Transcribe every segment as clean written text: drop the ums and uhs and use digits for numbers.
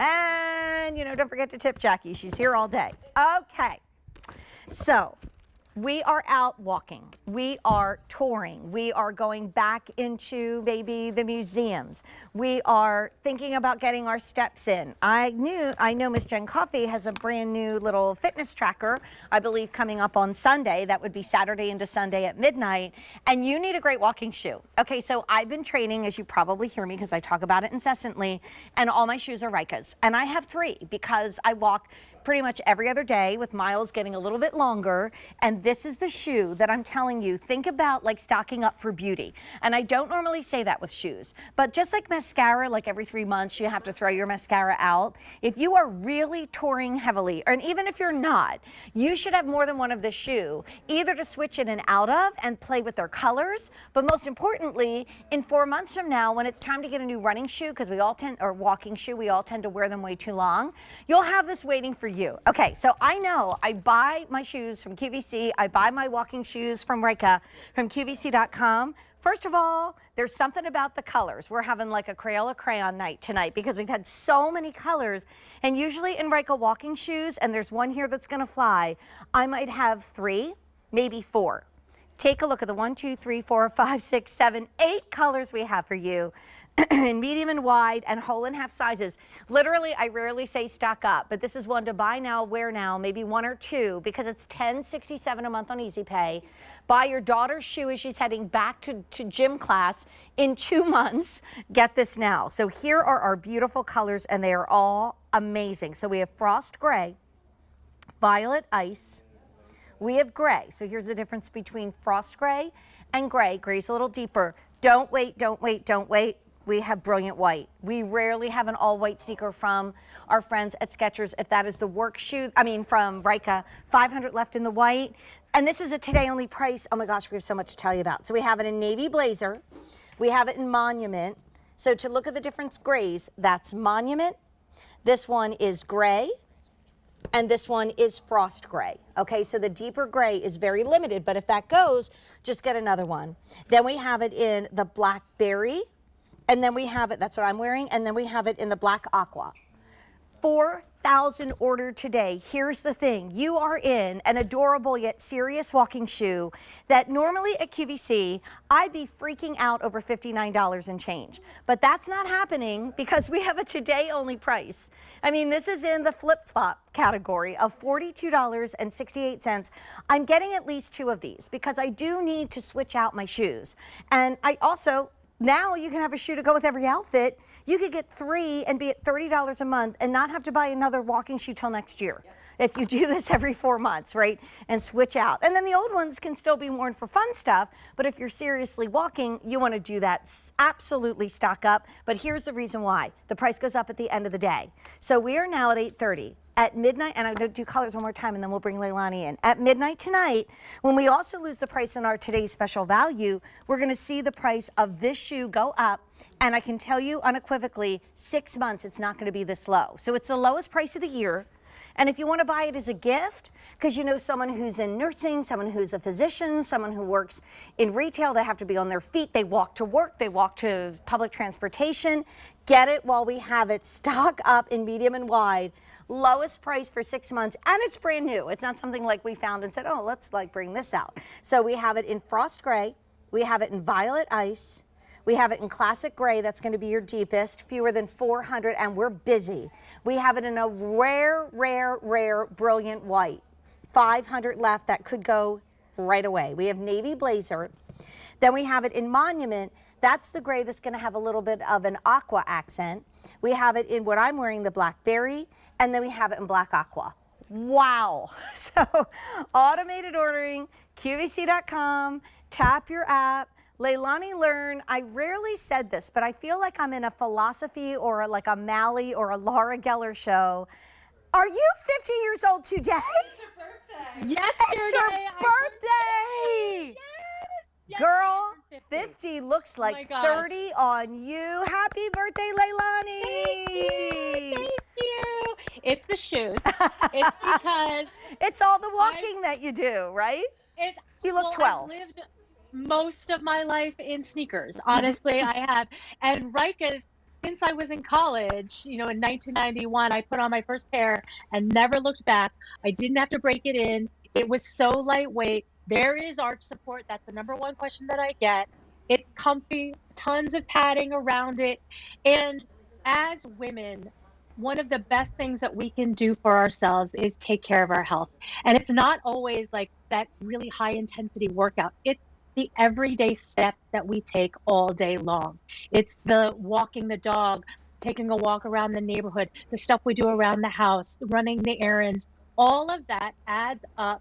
And, don't forget to tip Jackie. She's here all day. Okay. So we are out walking. We are touring. We are going back into maybe the museums. We are thinking about getting our steps in. I know Miss Jen Coffey has a brand new little fitness tracker, I believe, coming up on Sunday. That would be Saturday into Sunday at midnight. And you need a great walking shoe. Okay, so I've been training, as you probably hear me because I talk about it incessantly, and all my shoes are Rykas. And I have 3 because I walk pretty much every other day with miles getting a little bit longer. And this is the shoe that I'm telling you, think about like stocking up for beauty. And I don't normally say that with shoes, but just like mascara, like every 3 months you have to throw your mascara out. If you are really touring heavily, and even if you're not, you should have more than one of this shoe, either to switch in and out of and play with their colors. But most importantly, in 4 months from now, when it's time to get a new running shoe, because or walking shoe, we all tend to wear them way too long, you'll have this waiting for you. Okay, so I know I buy my shoes from QVC. I buy my walking shoes from Ryka from QVC.com. First of all, there's something about the colors. We're having like a Crayola crayon night tonight because we've had so many colors. And usually in Ryka walking shoes, and there's one here that's gonna fly, I might have 3, maybe 4. Take a look at the 1, 2, 3, 4, 5, 6, 7, 8 colors we have for you. In medium and wide and whole and half sizes. Literally, I rarely say stock up, but this is one to buy now, wear now, maybe 1 or 2, because it's $10.67 a month on Easy Pay. Buy your daughter's shoe as she's heading back to gym class in 2 months. Get this now. So here are our beautiful colors, and they are all amazing. So we have frost gray, violet ice, we have gray. So here's the difference between frost gray and gray. Gray's a little deeper. Don't wait, don't wait, don't wait. We have brilliant white. We rarely have an all white sneaker from our friends at Skechers. If that is the work shoe, from Ryka, 500 left in the white. And this is a today only price. Oh my gosh, we have so much to tell you about. So we have it in navy blazer. We have it in monument. So to look at the different grays, that's monument. This one is gray. And this one is frost gray. Okay, so the deeper gray is very limited, but if that goes, just get another one. Then we have it in the blackberry. And then we have it, that's what I'm wearing, and then we have it in the black aqua. 4,000 ordered today. Here's the thing, you are in an adorable yet serious walking shoe that normally at QVC, I'd be freaking out over $59 and change. But that's not happening because we have a today only price. I mean, this is in the flip-flop category of $42.68. I'm getting at least 2 of these because I do need to switch out my shoes. And I also, now you can have a shoe to go with every outfit. You could get 3 and be at $30 a month and not have to buy another walking shoe till next year. Yep. If you do this every 4 months, right? And switch out. And then the old ones can still be worn for fun stuff, but if you're seriously walking, you want to do that. Absolutely stock up. But here's the reason why. The price goes up at the end of the day. So we are now at 8:30. At midnight, and I'm going to do colors one more time and then we'll bring Leilani in. At midnight tonight, when we also lose the price in our today's special value, we're going to see the price of this shoe go up. And I can tell you unequivocally, 6 months, it's not going to be this low. So it's the lowest price of the year. And if you want to buy it as a gift, because you know someone who's in nursing, someone who's a physician, someone who works in retail, they have to be on their feet, they walk to work, they walk to public transportation, get it while we have it. Stock up in medium and wide. Lowest price for 6 months, and it's brand new. It's not something like we found and said, oh, let's like bring this out. So we have it in frost gray, we have it in violet ice, we have it in classic gray, that's going to be your deepest, fewer than 400, and we're busy. We have it in a rare, rare, rare, brilliant white. 500 left, that could go right away. We have navy blazer. Then we have it in monument. That's the gray that's going to have a little bit of an aqua accent. We have it in what I'm wearing, the blackberry, and then we have it in black aqua. Wow. So automated ordering, QVC.com, tap your app. Leilani Learn, I rarely said this, but I feel like I'm in a philosophy or like a Mally or a Laura Geller show. Are you 50 years old today? It's your birthday. Yesterday. It's your birthday. Yes. Girl, 50 looks my like gosh. 30 on you. Happy birthday, Leilani. Thank you. It's the shoes. It's because it's all the walking that you do, right? You look 12. I've lived most of my life in sneakers. Honestly, I have. And Ryka's since I was in college, in 1991, I put on my first pair and never looked back. I didn't have to break it in. It was so lightweight. There is arch support. That's the number one question that I get. It's comfy, tons of padding around it. And as women, one of the best things that we can do for ourselves is take care of our health. And it's not always like that really high intensity workout. It's the everyday step that we take all day long. It's the walking the dog, taking a walk around the neighborhood, the stuff we do around the house, running the errands. All of that adds up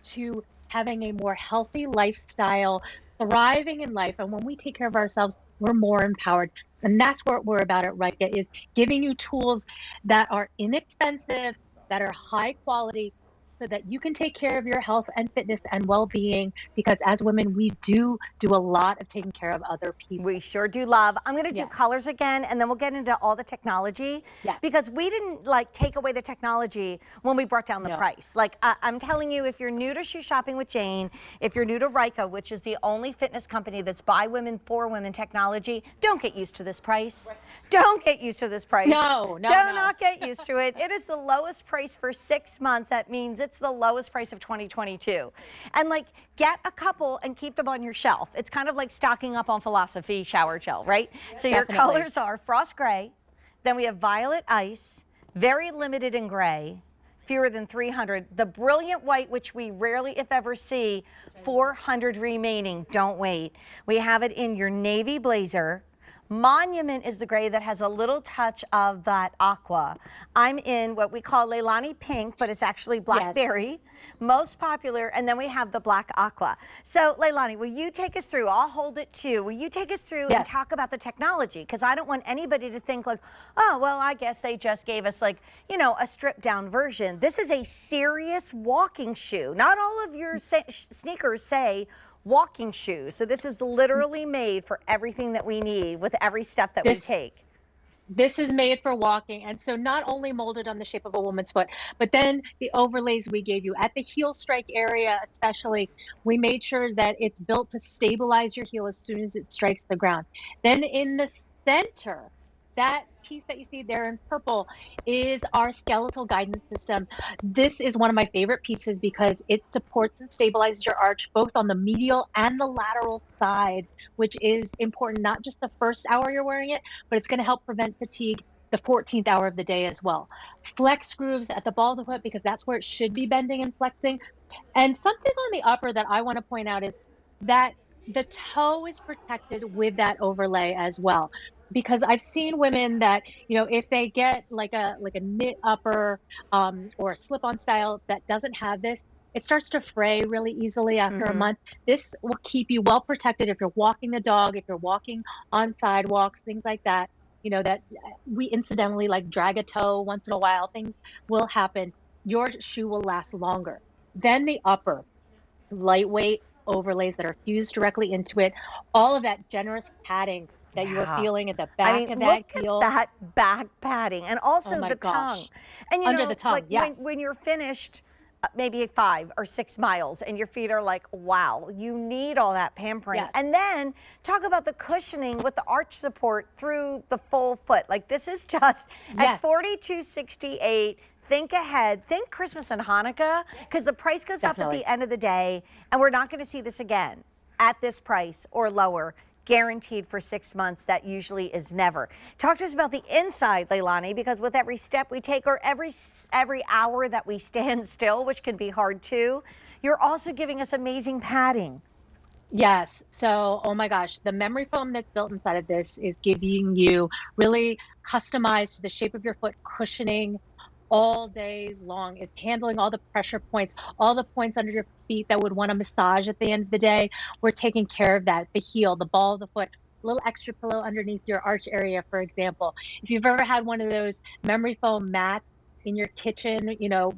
to having a more healthy lifestyle, thriving in life. And when we take care of ourselves, we're more empowered. And that's what we're about at Ryka, is giving you tools that are inexpensive, that are high quality, so that you can take care of your health and fitness and well-being, because as women, we do a lot of taking care of other people. We sure do, love. I'm going to do Yes. colors again, and then we'll get into all the technology, Yes. because we didn't like take away the technology when we brought down the No. price. Like I'm telling you, if you're new to Shoe Shopping with Jane, if you're new to Ryka, which is the only fitness company that's by women for women technology, don't get used to this price. Don't get used to this price. No. Do not get used to it. It is the lowest price for 6 months. That means it's the lowest price of 2022. And like, get a couple and keep them on your shelf. It's kind of like stocking up on Philosophy shower gel, right? So your Definitely. colors are frost gray, then we have violet ice, very limited in gray, fewer than 300. The brilliant white, which we rarely, if ever, see, 400 remaining. Don't wait. We have it in your navy blazer. Monument is the gray that has a little touch of that aqua. I'm in what we call Leilani pink, but it's actually blackberry. Most popular, and then we have the black aqua. So Leilani, will you take us through? I'll hold it too. Will you take us through and talk about the technology? Because I don't want anybody to think like, oh, well, I guess they just gave us like, a stripped down version. This is a serious walking shoe. Not all of your sneakers say walking shoes. So this is literally made for everything that we need with every step that we take. This is made for walking. And so not only molded on the shape of a woman's foot, but then the overlays we gave you at the heel strike area, especially, we made sure that it's built to stabilize your heel as soon as it strikes the ground. Then in the center, that piece that you see there in purple is our skeletal guidance system. This is one of my favorite pieces because it supports and stabilizes your arch both on the medial and the lateral side, which is important, not just the first hour you're wearing it, but it's going to help prevent fatigue the 14th hour of the day as well. Flex grooves at the ball of the foot, because that's where it should be bending and flexing. And something on the upper that I want to point out is that the toe is protected with that overlay as well. Because I've seen women that, if they get like a knit upper or a slip-on style that doesn't have this, it starts to fray really easily after a month. This will keep you well protected if you're walking the dog, if you're walking on sidewalks, things like that. That we incidentally like drag a toe once in a while, things will happen. Your shoe will last longer. Then the upper, lightweight overlays that are fused directly into it, all of that generous padding that you are feeling at the back of that heel. Look at that back padding, and also the tongue. And under the tongue, like yes. when you're finished, maybe 5 or 6 miles, and your feet are like, wow, you need all that pampering. Yes. And then talk about the cushioning with the arch support through the full foot. Like, this is just at $42.68. Think ahead, think Christmas and Hanukkah, because the price goes up at the end of the day, and we're not going to see this again at this price or lower. Guaranteed for 6 months. That usually is never. Talk to us about the inside, Leilani, because with every step we take or every hour that we stand still, which can be hard too, you're also giving us amazing padding. Yes. So, oh my gosh, the memory foam that's built inside of this is giving you really customized to the shape of your foot cushioning all day long. It's handling all the pressure points, all the points under your feet that would want a massage at the end of the day. We're taking care of that. The heel, the ball of the foot, a little extra pillow underneath your arch area, for example. If you've ever had one of those memory foam mats in your kitchen,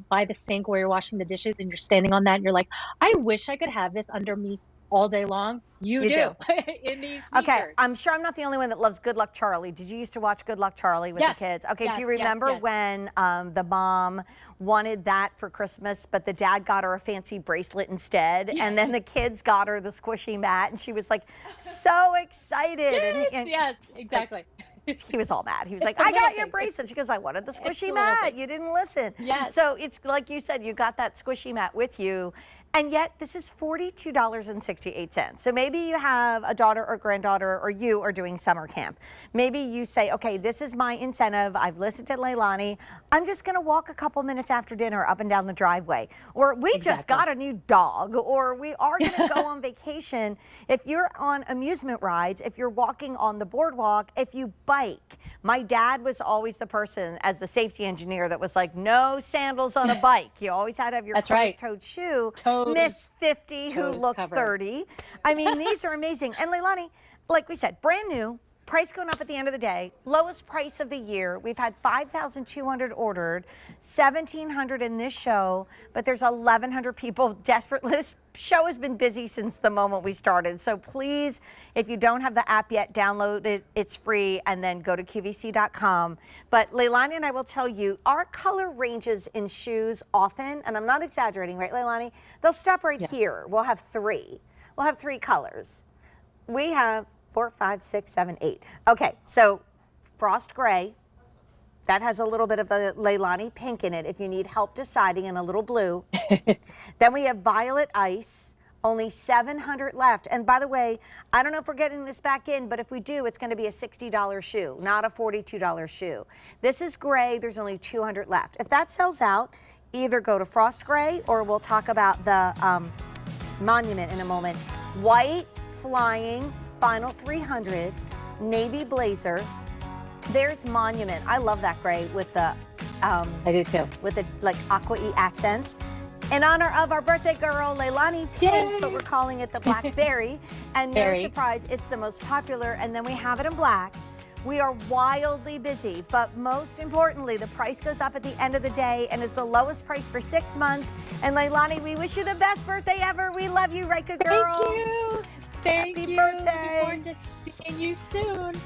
by the sink where you're washing the dishes, and you're standing on that and you're like, I wish I could have this under me all day long. You do. In these sneakers. Okay, I'm sure I'm not the only one that loves Good Luck Charlie. Did you used to watch Good Luck Charlie with the kids? Okay, do you remember when the mom wanted that for Christmas, but the dad got her a fancy bracelet instead, and then the kids got her the squishy mat, and she was like so excited. Yes, exactly. He was all mad. He was like, A I got little your bit. bracelet. She goes, I wanted the It's squishy a little mat. bit. You didn't listen. Yes. So it's like you said, you got that squishy mat with you. And yet this is $42.68. So maybe you have a daughter or granddaughter, or you are doing summer camp. Maybe you say, okay, this is my incentive. I've listened to Leilani. I'm just going to walk a couple minutes after dinner up and down the driveway. Or we just got a new dog. Or we are going to go on vacation. If you're on amusement rides, if you're walking on the boardwalk, if you bike. My dad was always the person as the safety engineer that was like, no sandals on a bike. You always had to have your That's right. closed-toed shoe. Toes. Miss 50 who Toes looks covered. 30. I mean, these are amazing. And Leilani, like we said, brand new, price going up at the end of the day, lowest price of the year. We've had 5,200 ordered, 1,700 in this show, but there's 1,100 people desperate. This show has been busy since the moment we started. So please, if you don't have the app yet, download it. It's free, and then go to QVC.com. But Leilani and I will tell you, our color ranges in shoes often, and I'm not exaggerating, right, Leilani? They'll stop right here. We'll have three. We'll have three colors. We have 4, 5, 6, 7, 8. Okay, so frost gray. That has a little bit of the Leilani pink in it if you need help deciding, and a little blue. Then we have violet ice, only 700 left. And by the way, I don't know if we're getting this back in, but if we do, it's going to be a $60 shoe, not a $42 shoe. This is gray. There's only 200 left. If that sells out, either go to frost gray, or we'll talk about the monument in a moment. White, flying, final 300, navy blazer. There's monument. I love that gray with the I do too. with the like aqua-y accents. In honor of our birthday girl, Leilani Pink, Yay! but we're calling it the Blackberry. And no Berry. surprise, it's the most popular, and then we have it in black. We are wildly busy, but most importantly, the price goes up at the end of the day and is the lowest price for 6 months. And Leilani, we wish you the best birthday ever. We love you, Ryka girl. Thank you. Thank Happy you. birthday. Looking forward to seeing you soon.